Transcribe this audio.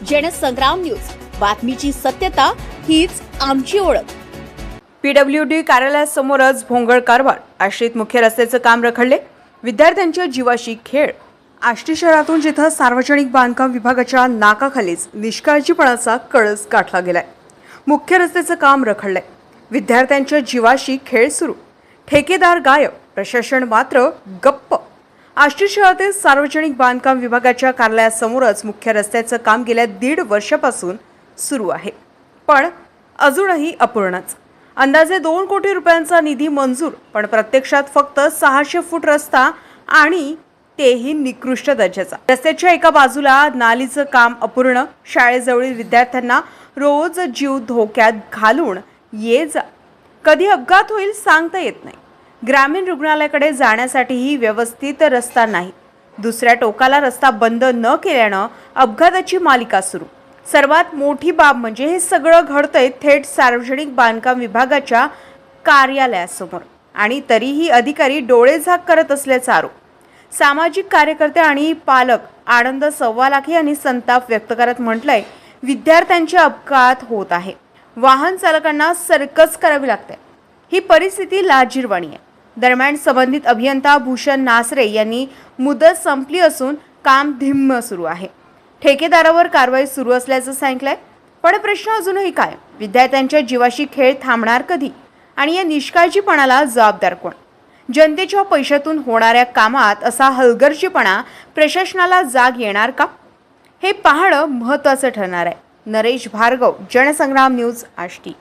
Jansangram news, बातमीची सत्यता हीच आमची ओळख. PWD कार्यालयासमोरच भोंगळ कारभार, आश्रित मुख्य रस्त्याचं काम रखडले. विद्यार्थ्यांच्या जीवाशी खेळ. आष्टी शहरातून जिथं सार्वजनिक बांधकाम विभागाच्या नाकाखालीच निष्काळजीपणाचा कळस गाठला गेलाय, मुख्य रस्त्याचं काम रखडलंय. विद्यार्थ्यांच्या जीवाशी खेळ सुरू. ठेकेदार गायब, प्रशासन मात्र गप्प. आष्टी शहरातील सार्वजनिक बांधकाम विभागाच्या कार्यालयासमोरच मुख्य रस्त्याचं काम गेल्या 1.5 वर्षापासून सुरू आहे, पण अजूनही अपूर्णच. अंदाजे 2 कोटी रुपयांचा निधी मंजूर, पण प्रत्यक्षात फक्त 600 फूट रस्ता आणि तेही निकृष्ट दर्जाचा. रस्त्याच्या एका बाजूला नालीचं काम अपूर्ण. शाळेजवळील विद्यार्थ्यांना रोज जीव धोक्यात घालून ये जा. कधी अपघात होईल सांगता येत नाही. ग्रामीण रुग्णालयाकडे जाण्यासाठीही व्यवस्थित रस्ता नाही. दुसऱ्या टोकाला रस्ता बंद न केल्यानं अपघाताची मालिका सुरू. सर्वात मोठी बाब म्हणजे हे सगळं घडतंय थेट सार्वजनिक बांधकाम विभागाच्या कार्यालयासमोर, आणि तरीही अधिकारी डोळेझाक करत असल्याचा आरोप. सामाजिक कार्यकर्ते आणि पालक आनंद सव्वालाखे यांनी संताप व्यक्त करत म्हटलंय, विद्यार्थ्यांचे अपघात होत आहे, वाहन चालकांना सर्कस करावी लागते. ही परिस्थिती लाजिरवाणी आहे. दरम्यान संबंधित अभियंता भूषण नासरे यांनी मुदत संपली असून काम धिम्म सुरू आहे. ठेकेदारावर कारवाई सुरू असल्याचं सांगितलंय, पण प्रश्न अजूनही काय? विद्यार्थ्यांच्या जीवाशी खेळ थांबणार कधी? आणि या निष्काळजीपणाला जबाबदार कोण? जनतेच्या पैशातून होणाऱ्या कामात असा हलगर्जीपणा प्रशासनाला जाग येणार का, हे पाहणं महत्त्वाचं ठरणार आहे. नरेश भार्गव, जनसंग्राम न्यूज, आष्टी.